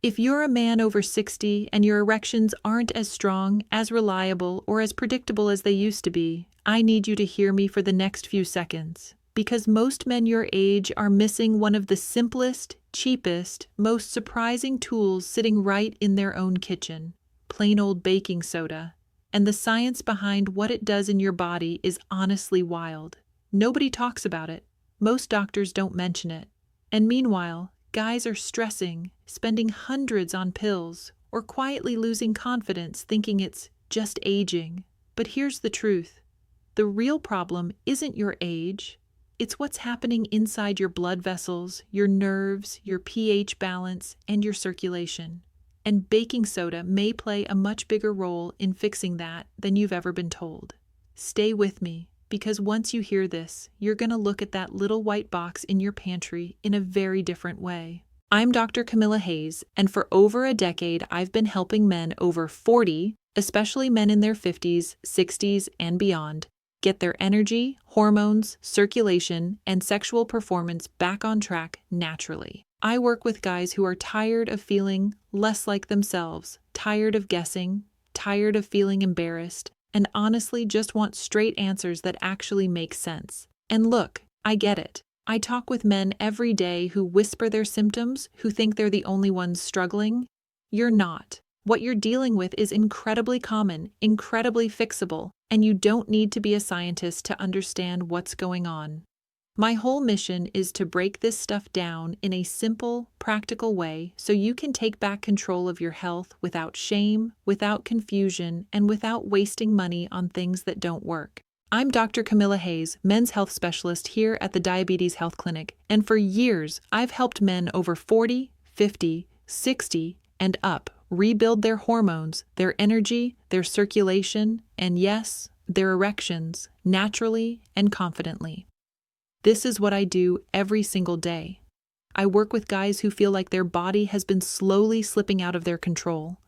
If you're a man over 60 and your erections aren't as strong, as reliable, or as predictable as they used to be, I need you to hear me for the next few seconds. Because most men your age are missing one of the simplest, cheapest, most surprising tools sitting right in their own kitchen: plain old baking soda. And the science behind what it does in your body is honestly wild. Nobody talks about it. Most doctors don't mention it. And meanwhile, guys are stressing, spending hundreds on pills, or quietly losing confidence thinking it's just aging. But here's the truth. The real problem isn't your age. It's what's happening inside your blood vessels, your nerves, your pH balance, and your circulation. And baking soda may play a much bigger role in fixing that than you've ever been told. Stay with me, because once you hear this, you're going to look at that little white box in your pantry in a very different way. I'm Dr. Camila Hayes, and for over a decade, I've been helping men over 40, especially men in their 50s, 60s, and beyond, get their energy, hormones, circulation, and sexual performance back on track naturally. I work with guys who are tired of feeling less like themselves, tired of guessing, tired of feeling embarrassed, and honestly just want straight answers that actually make sense. And look, I get it. I talk with men every day who whisper their symptoms, who think they're the only ones struggling. You're not. What you're dealing with is incredibly common, incredibly fixable, and you don't need to be a scientist to understand what's going on. My whole mission is to break this stuff down in a simple, practical way so you can take back control of your health without shame, without confusion, and without wasting money on things that don't work. I'm Dr. Camila Hayes, men's health specialist here at the Diabetes Health Clinic, and for years I've helped men over 40, 50, 60, and up rebuild their hormones, their energy, their circulation, and yes, their erections, naturally and confidently. This is what I do every single day. I work with guys who feel like their body has been slowly slipping out of their control.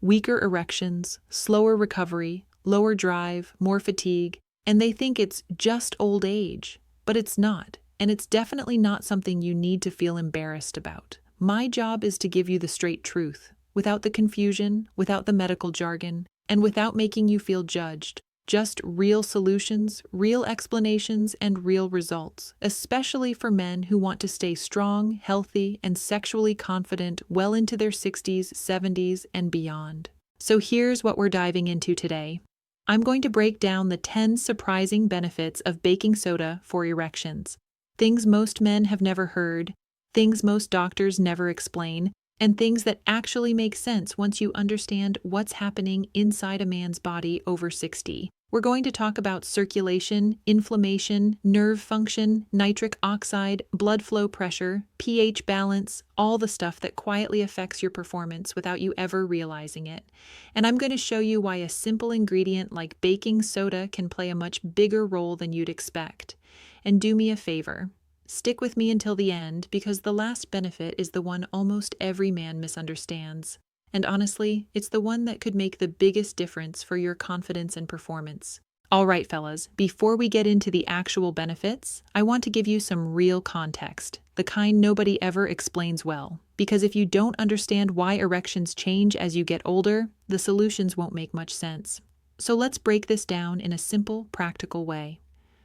Weaker erections, slower recovery, lower drive, more fatigue, and they think it's just old age. But it's not, and it's definitely not something you need to feel embarrassed about. My job is to give you the straight truth, without the confusion, without the medical jargon, and without making you feel judged. Just real solutions, real explanations, and real results, especially for men who want to stay strong, healthy, and sexually confident well into their 60s, 70s, and beyond. So here's what we're diving into today. I'm going to break down the 10 surprising benefits of baking soda for erections. Things most men have never heard, things most doctors never explain, and things that actually make sense once you understand what's happening inside a man's body over 60. We're going to talk about circulation, inflammation, nerve function, nitric oxide, blood flow pressure, pH balance, all the stuff that quietly affects your performance without you ever realizing it. And I'm going to show you why a simple ingredient like baking soda can play a much bigger role than you'd expect. And do me a favor. Stick with me until the end, because the last benefit is the one almost every man misunderstands. And honestly, it's the one that could make the biggest difference for your confidence and performance. All right, fellas, before we get into the actual benefits, I want to give you some real context, the kind nobody ever explains well. Because if you don't understand why erections change as you get older, the solutions won't make much sense. So let's break this down in a simple, practical way.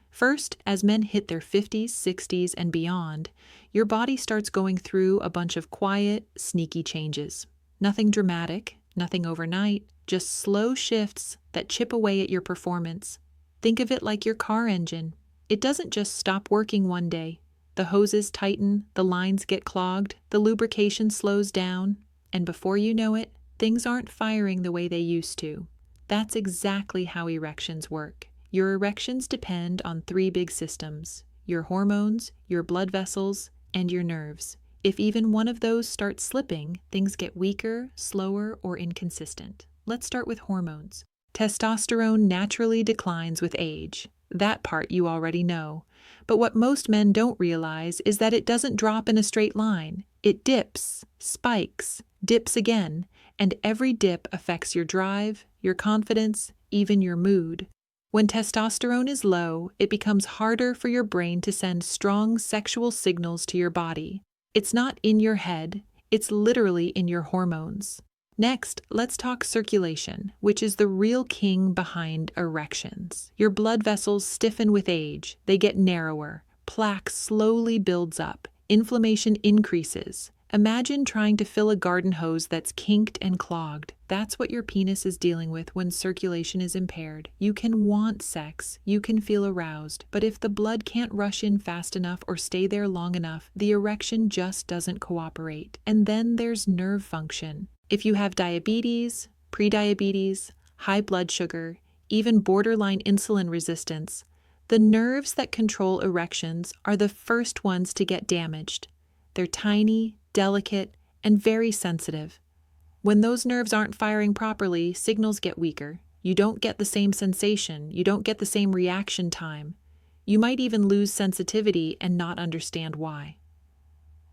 First, as men hit their 50s, 60s, and beyond, your body starts going through a bunch of quiet, sneaky changes. Nothing dramatic, nothing overnight, just slow shifts that chip away at your performance. Think of it like your car engine. It doesn't just stop working one day. The hoses tighten, the lines get clogged, the lubrication slows down, and before you know it, things aren't firing the way they used to. That's exactly how erections work. Your erections depend on 3 big systems: your hormones, your blood vessels, and your nerves. If even one of those starts slipping, things get weaker, slower, or inconsistent. Let's start with hormones. Testosterone naturally declines with age. That part you already know. But what most men don't realize is that it doesn't drop in a straight line. It dips, spikes, dips again, and every dip affects your drive, your confidence, even your mood. When testosterone is low, it becomes harder for your brain to send strong sexual signals to your body. It's not in your head, It's literally in your hormones. Next, let's talk circulation, which is the real king behind erections. Your blood vessels stiffen with age, they get narrower, plaque slowly builds up, inflammation increases. Imagine trying to fill a garden hose that's kinked and clogged. That's what your penis is dealing with when circulation is impaired. You can want sex, you can feel aroused, but if the blood can't rush in fast enough or stay there long enough, the erection just doesn't cooperate. And then there's nerve function. If you have diabetes, prediabetes, high blood sugar, even borderline insulin resistance, the nerves that control erections are the first ones to get damaged. They're tiny, delicate, and very sensitive. When those nerves aren't firing properly, signals get weaker. You don't get the same sensation, you don't get the same reaction time. You might even lose sensitivity and not understand why.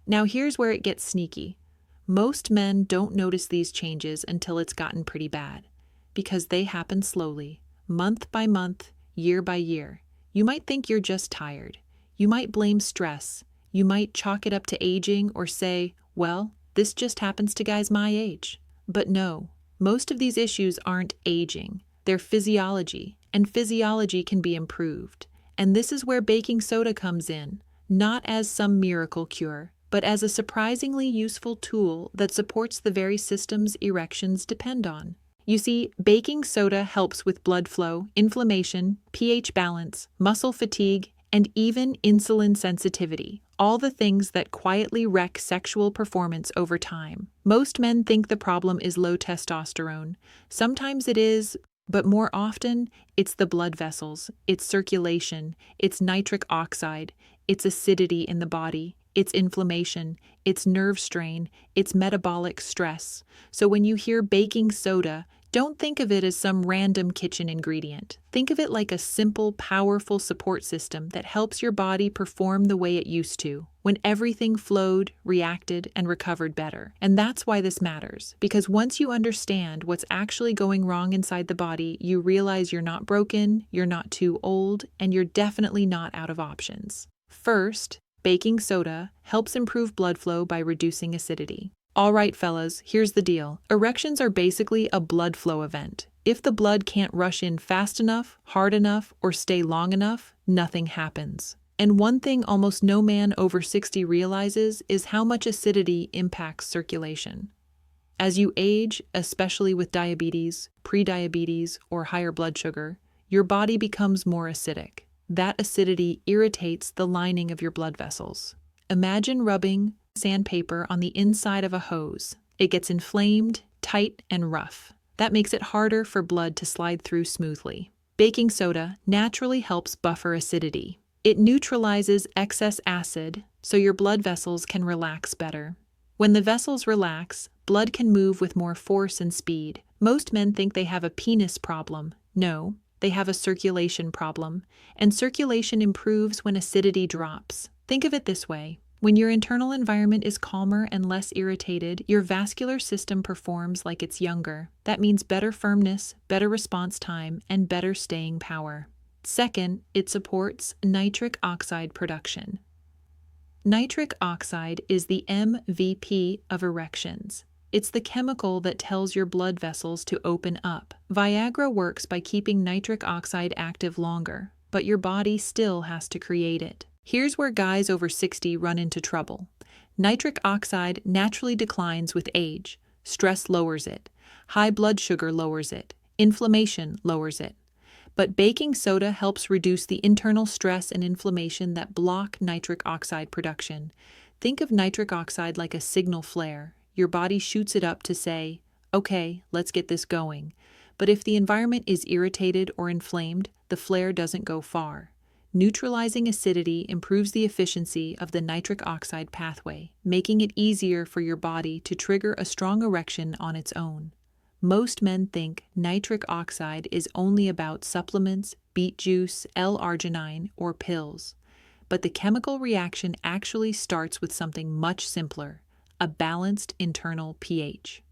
Now here's where it gets sneaky. Most men don't notice these changes until it's gotten pretty bad, because they happen slowly, month by month, year by year. You might think you're just tired. You might blame stress. You might chalk it up to aging or say, well, this just happens to guys my age. But no, most of these issues aren't aging. They're physiology, and physiology can be improved. And this is where baking soda comes in, not as some miracle cure, but as a surprisingly useful tool that supports the very systems erections depend on. You see, baking soda helps with blood flow, inflammation, pH balance, muscle fatigue, and even insulin sensitivity, all the things that quietly wreck sexual performance over time. Most men think the problem is low testosterone. Sometimes it is, but more often, it's the blood vessels, it's circulation, it's nitric oxide, it's acidity in the body, it's inflammation, it's nerve strain, it's metabolic stress. So when you hear baking soda, don't think of it as some random kitchen ingredient. Think of it like a simple, powerful support system that helps your body perform the way it used to, when everything flowed, reacted, and recovered better. And that's why this matters, because once you understand what's actually going wrong inside the body, you realize you're not broken, you're not too old, and you're definitely not out of options. First, baking soda helps improve blood flow by reducing acidity. All right, fellas, here's the deal. Erections are basically a blood flow event. If the blood can't rush in fast enough, hard enough, or stay long enough, nothing happens. And one thing almost no man over 60 realizes is how much acidity impacts circulation. As you age, especially with diabetes, prediabetes, or higher blood sugar, your body becomes more acidic. That acidity irritates the lining of your blood vessels. Imagine rubbing sandpaper on the inside of a hose. It gets inflamed, tight, and rough. That makes it harder for blood to slide through smoothly. Baking soda naturally helps buffer acidity. It neutralizes excess acid, so your blood vessels can relax better. When the vessels relax, blood can move with more force and speed. Most men think they have a penis problem. No, they have a circulation problem. And circulation improves when acidity drops. Think of it this way. When your internal environment is calmer and less irritated, your vascular system performs like it's younger. That means better firmness, better response time, and better staying power. Second, it supports nitric oxide production. Nitric oxide is the MVP of erections. It's the chemical that tells your blood vessels to open up. Viagra works by keeping nitric oxide active longer, but your body still has to create it. Here's where guys over 60 run into trouble. Nitric oxide naturally declines with age. Stress lowers it. High blood sugar lowers it. Inflammation lowers it. But baking soda helps reduce the internal stress and inflammation that block nitric oxide production. Think of nitric oxide like a signal flare. Your body shoots it up to say, okay, let's get this going. But if the environment is irritated or inflamed, the flare doesn't go far. Neutralizing acidity improves the efficiency of the nitric oxide pathway, making it easier for your body to trigger a strong erection on its own. Most men think nitric oxide is only about supplements, beet juice, L-arginine, or pills. But the chemical reaction actually starts with something much simpler, a balanced internal pH.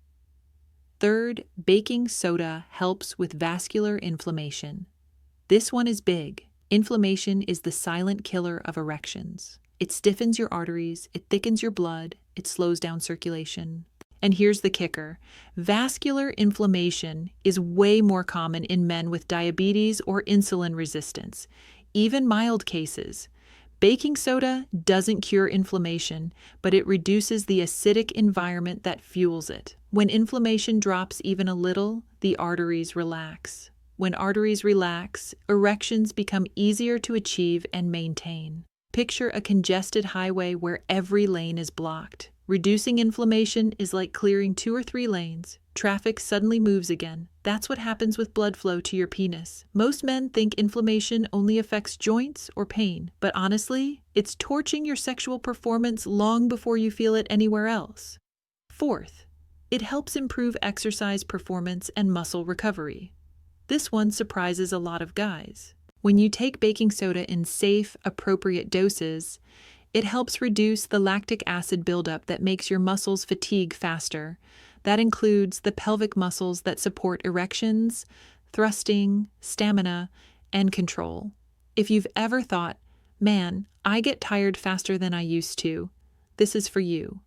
Third, baking soda helps with vascular inflammation. This one is big. Inflammation is the silent killer of erections. It stiffens your arteries, it thickens your blood, it slows down circulation. And here's the kicker. Vascular inflammation is way more common in men with diabetes or insulin resistance, even mild cases. Baking soda doesn't cure inflammation, but it reduces the acidic environment that fuels it. When inflammation drops even a little, the arteries relax. When arteries relax, erections become easier to achieve and maintain. Picture a congested highway where every lane is blocked. Reducing inflammation is like clearing 2 or 3 lanes. Traffic suddenly moves again. That's what happens with blood flow to your penis. Most men think inflammation only affects joints or pain, but honestly, it's torching your sexual performance long before you feel it anywhere else. Fourth, it helps improve exercise performance and muscle recovery. This one surprises a lot of guys. When you take baking soda in safe, appropriate doses, it helps reduce the lactic acid buildup that makes your muscles fatigue faster. That includes the pelvic muscles that support erections, thrusting, stamina, and control. If you've ever thought, man, I get tired faster than I used to, this is for you.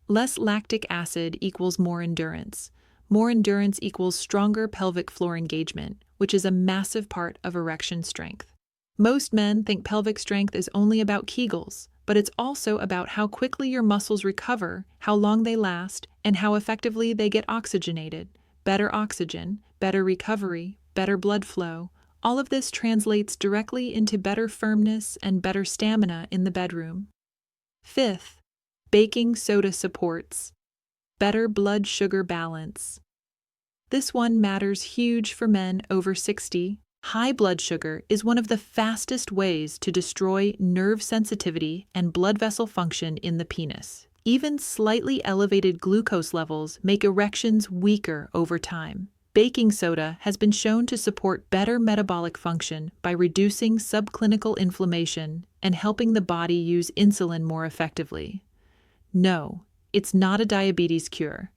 Less lactic acid equals more endurance. More endurance equals stronger pelvic floor engagement, which is a massive part of erection strength. Most men think pelvic strength is only about Kegels, but it's also about how quickly your muscles recover, how long they last, and how effectively they get oxygenated. Better oxygen, better recovery, better blood flow. All of this translates directly into better firmness and better stamina in the bedroom. Fifth, baking soda supports better blood sugar balance. This one matters huge for men over 60. High blood sugar is one of the fastest ways to destroy nerve sensitivity and blood vessel function in the penis. Even slightly elevated glucose levels make erections weaker over time. Baking soda has been shown to support better metabolic function by reducing subclinical inflammation and helping the body use insulin more effectively. No, it's not a diabetes cure,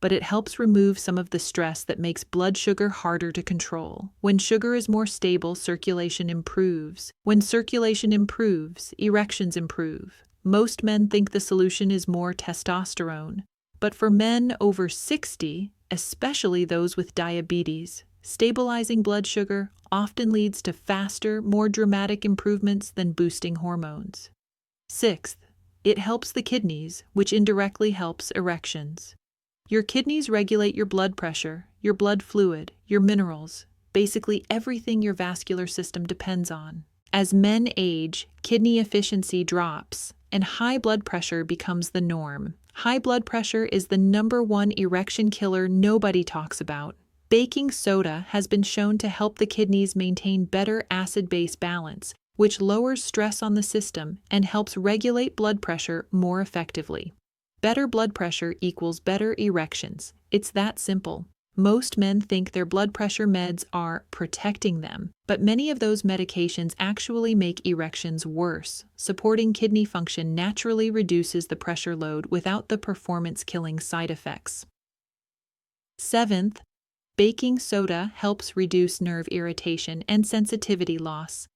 but it helps remove some of the stress that makes blood sugar harder to control. When sugar is more stable, circulation improves. When circulation improves, erections improve. Most men think the solution is more testosterone, but for men over 60, especially those with diabetes, stabilizing blood sugar often leads to faster, more dramatic improvements than boosting hormones. Sixth, it helps the kidneys, which indirectly helps erections. Your kidneys regulate your blood pressure, your blood fluid, your minerals, basically everything your vascular system depends on. As men age, kidney efficiency drops, and high blood pressure becomes the norm. High blood pressure is the #1 erection killer nobody talks about. Baking soda has been shown to help the kidneys maintain better acid-base balance, which lowers stress on the system and helps regulate blood pressure more effectively. Better blood pressure equals better erections. It's that simple. Most men think their blood pressure meds are protecting them, but many of those medications actually make erections worse. Supporting kidney function naturally reduces the pressure load without the performance-killing side effects. Seventh, baking soda helps reduce nerve irritation and sensitivity loss.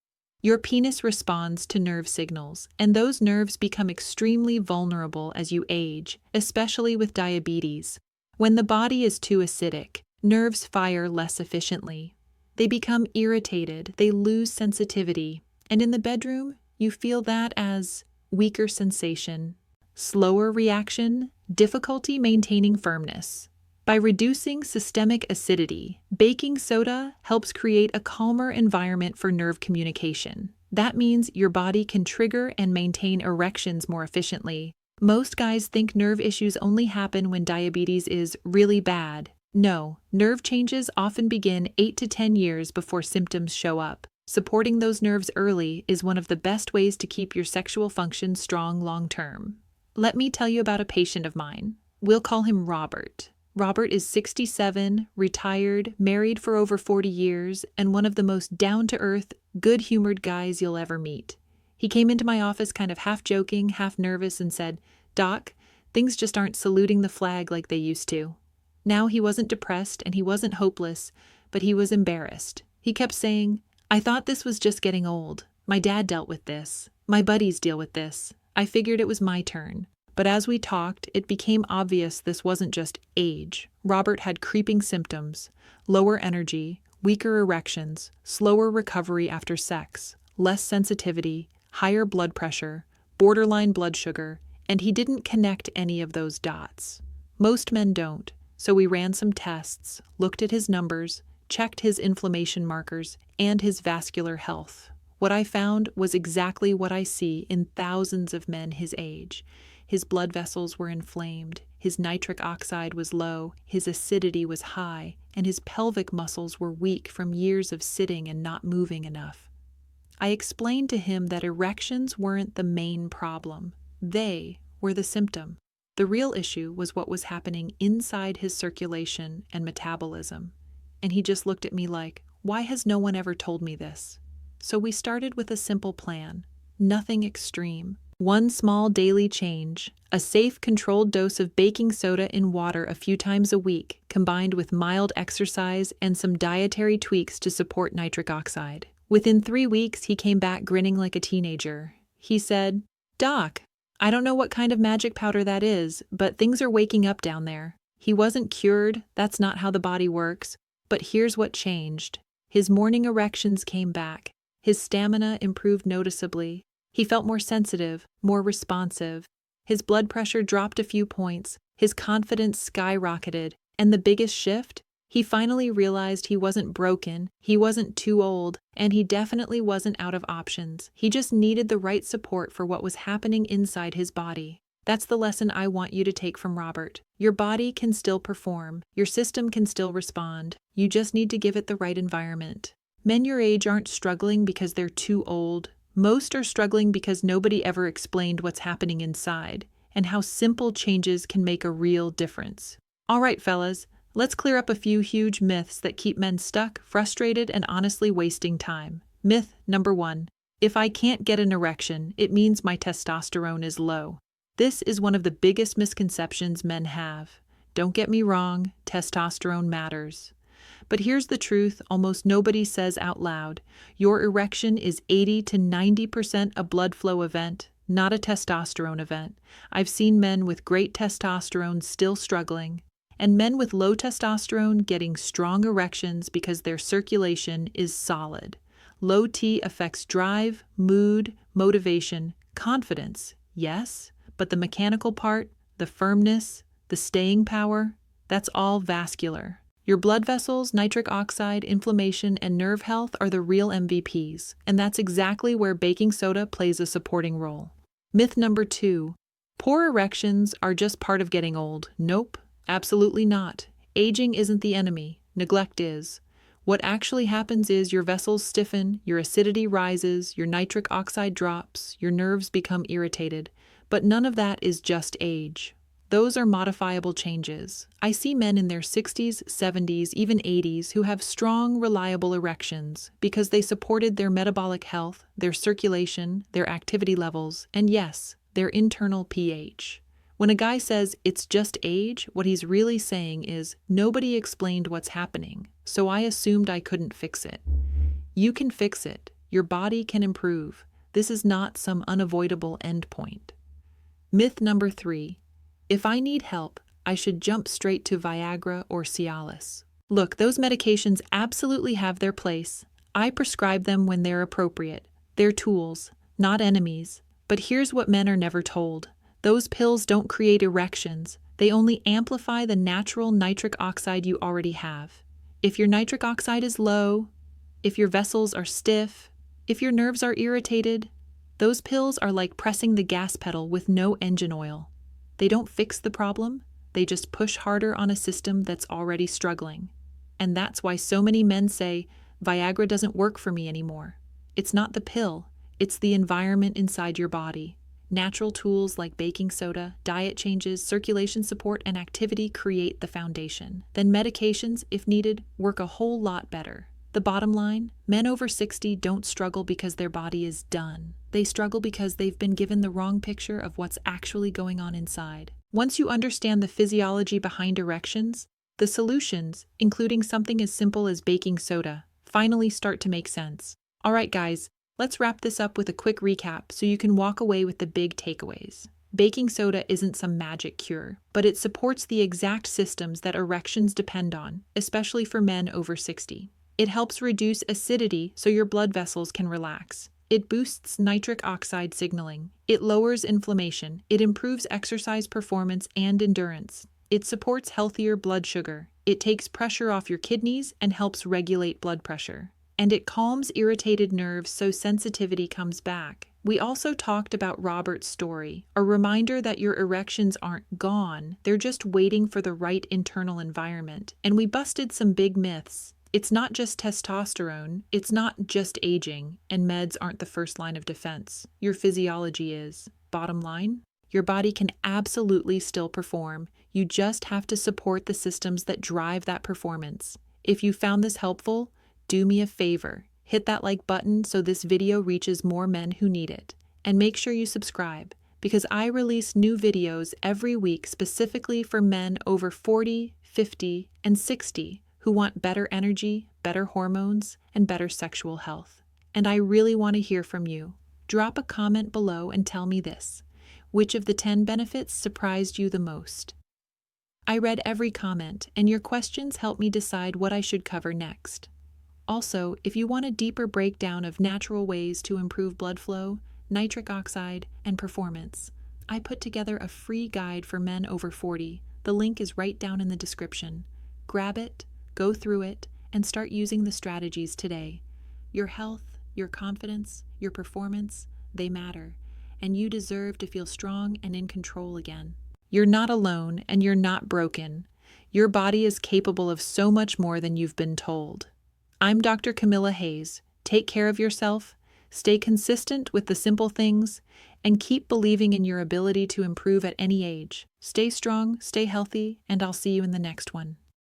Your penis responds to nerve signals, and those nerves become extremely vulnerable as you age, especially with diabetes. When the body is too acidic, nerves fire less efficiently. They become irritated, they lose sensitivity, and in the bedroom, you feel that as weaker sensation, slower reaction, difficulty maintaining firmness. By reducing systemic acidity, baking soda helps create a calmer environment for nerve communication. That means your body can trigger and maintain erections more efficiently. Most guys think nerve issues only happen when diabetes is really bad. No, nerve changes often begin 8 to 10 years before symptoms show up. Supporting those nerves early is one of the best ways to keep your sexual function strong long term. Let me tell you about a patient of mine. We'll call him Robert. Robert is 67, retired, married for over 40 years, and one of the most down-to-earth, good-humored guys you'll ever meet. He came into my office kind of half joking, half nervous, and said, "Doc, things just aren't saluting the flag like they used to." Now he wasn't depressed and he wasn't hopeless, but he was embarrassed. He kept saying, "I thought this was just getting old. My dad dealt with this. My buddies deal with this. I figured it was my turn. But as we talked, it became obvious this wasn't just age. Robert had creeping symptoms: lower energy, weaker erections, slower recovery after sex, less sensitivity, higher blood pressure, borderline blood sugar, and he didn't connect any of those dots. Most men don't, so we ran some tests, looked at his numbers, checked his inflammation markers, and his vascular health. What I found was exactly what I see in thousands of men his age. His blood vessels were inflamed, his nitric oxide was low, his acidity was high, and his pelvic muscles were weak from years of sitting and not moving enough. I explained to him that erections weren't the main problem. They were the symptom. The real issue was what was happening inside his circulation and metabolism. And he just looked at me like, why has no one ever told me this? So we started with a simple plan. Nothing extreme. One small daily change, a safe, controlled dose of baking soda in water a few times a week, combined with mild exercise and some dietary tweaks to support nitric oxide. Within 3 weeks, he came back grinning like a teenager. He said, "Doc, I don't know what kind of magic powder that is, but things are waking up down there." He wasn't cured, that's not how the body works, but here's what changed. His morning erections came back. His stamina improved noticeably. He felt more sensitive, more responsive. His blood pressure dropped a few points. His confidence skyrocketed. And the biggest shift? He finally realized he wasn't broken, he wasn't too old, and he definitely wasn't out of options. He just needed the right support for what was happening inside his body. That's the lesson I want you to take from Robert. Your body can still perform. Your system can still respond. You just need to give it the right environment. Men your age aren't struggling because they're too old. Most are struggling because nobody ever explained what's happening inside and how simple changes can make a real difference. All right, fellas, let's clear up a few huge myths that keep men stuck, frustrated, and honestly wasting time. Myth number 1. If I can't get an erection, it means my testosterone is low. This is one of the biggest misconceptions men have. Don't get me wrong, testosterone matters. But here's the truth almost nobody says out loud. Your erection is 80 to 90% a blood flow event, not a testosterone event. I've seen men with great testosterone still struggling, and men with low testosterone getting strong erections because their circulation is solid. Low T affects drive, mood, motivation, confidence, yes, but the mechanical part, the firmness, the staying power, that's all vascular. Your blood vessels, nitric oxide, inflammation, and nerve health are the real MVPs, and that's exactly where baking soda plays a supporting role. Myth number 2. Poor erections are just part of getting old. Nope, absolutely not. Aging isn't the enemy. Neglect is. What actually happens is your vessels stiffen, your acidity rises, your nitric oxide drops, your nerves become irritated. But none of that is just age. Those are modifiable changes. I see men in their 60s, 70s, even 80s who have strong, reliable erections because they supported their metabolic health, their circulation, their activity levels, and yes, their internal pH. When a guy says it's just age, what he's really saying is nobody explained what's happening, so I assumed I couldn't fix it. You can fix it. Your body can improve. This is not some unavoidable endpoint. Myth number 3. If I need help, I should jump straight to Viagra or Cialis. Look, those medications absolutely have their place. I prescribe them when they're appropriate. They're tools, not enemies. But here's what men are never told. Those pills don't create erections. They only amplify the natural nitric oxide you already have. If your nitric oxide is low, if your vessels are stiff, if your nerves are irritated, those pills are like pressing the gas pedal with no engine oil. They don't fix the problem, they just push harder on a system that's already struggling. And that's why so many men say, Viagra doesn't work for me anymore. It's not the pill, it's the environment inside your body. Natural tools like baking soda, diet changes, circulation support, and activity create the foundation. Then medications, if needed, work a whole lot better. The bottom line, men over 60 don't struggle because their body is done. They struggle because they've been given the wrong picture of what's actually going on inside. Once you understand the physiology behind erections, the solutions, including something as simple as baking soda, finally start to make sense. All right, guys, let's wrap this up with a quick recap so you can walk away with the big takeaways. Baking soda isn't some magic cure, but it supports the exact systems that erections depend on, especially for men over 60. It helps reduce acidity so your blood vessels can relax. It boosts nitric oxide signaling. It lowers inflammation. It improves exercise performance and endurance. It supports healthier blood sugar. It takes pressure off your kidneys and helps regulate blood pressure. And it calms irritated nerves so sensitivity comes back. We also talked about Robert's story, a reminder that your erections aren't gone, they're just waiting for the right internal environment. And we busted some big myths. It's not just testosterone, it's not just aging, and meds aren't the first line of defense. Your physiology is. Bottom line, your body can absolutely still perform. You just have to support the systems that drive that performance. If you found this helpful, do me a favor. Hit that like button so this video reaches more men who need it. And make sure you subscribe, because I release new videos every week specifically for men over 40, 50, and 60 who want better energy, better hormones, and better sexual health. And I really want to hear from you. Drop a comment below and tell me this. Which of the 10 benefits surprised you the most? I read every comment, and your questions help me decide what I should cover next. Also, if you want a deeper breakdown of natural ways to improve blood flow, nitric oxide, and performance, I put together a free guide for men over 40. The link is right down in the description. Grab it, go through it, and start using the strategies today. Your health, your confidence, your performance, they matter, and you deserve to feel strong and in control again. You're not alone, and you're not broken. Your body is capable of so much more than you've been told. I'm Dr. Camila Hayes. Take care of yourself, stay consistent with the simple things, and keep believing in your ability to improve at any age. Stay strong, stay healthy, and I'll see you in the next one.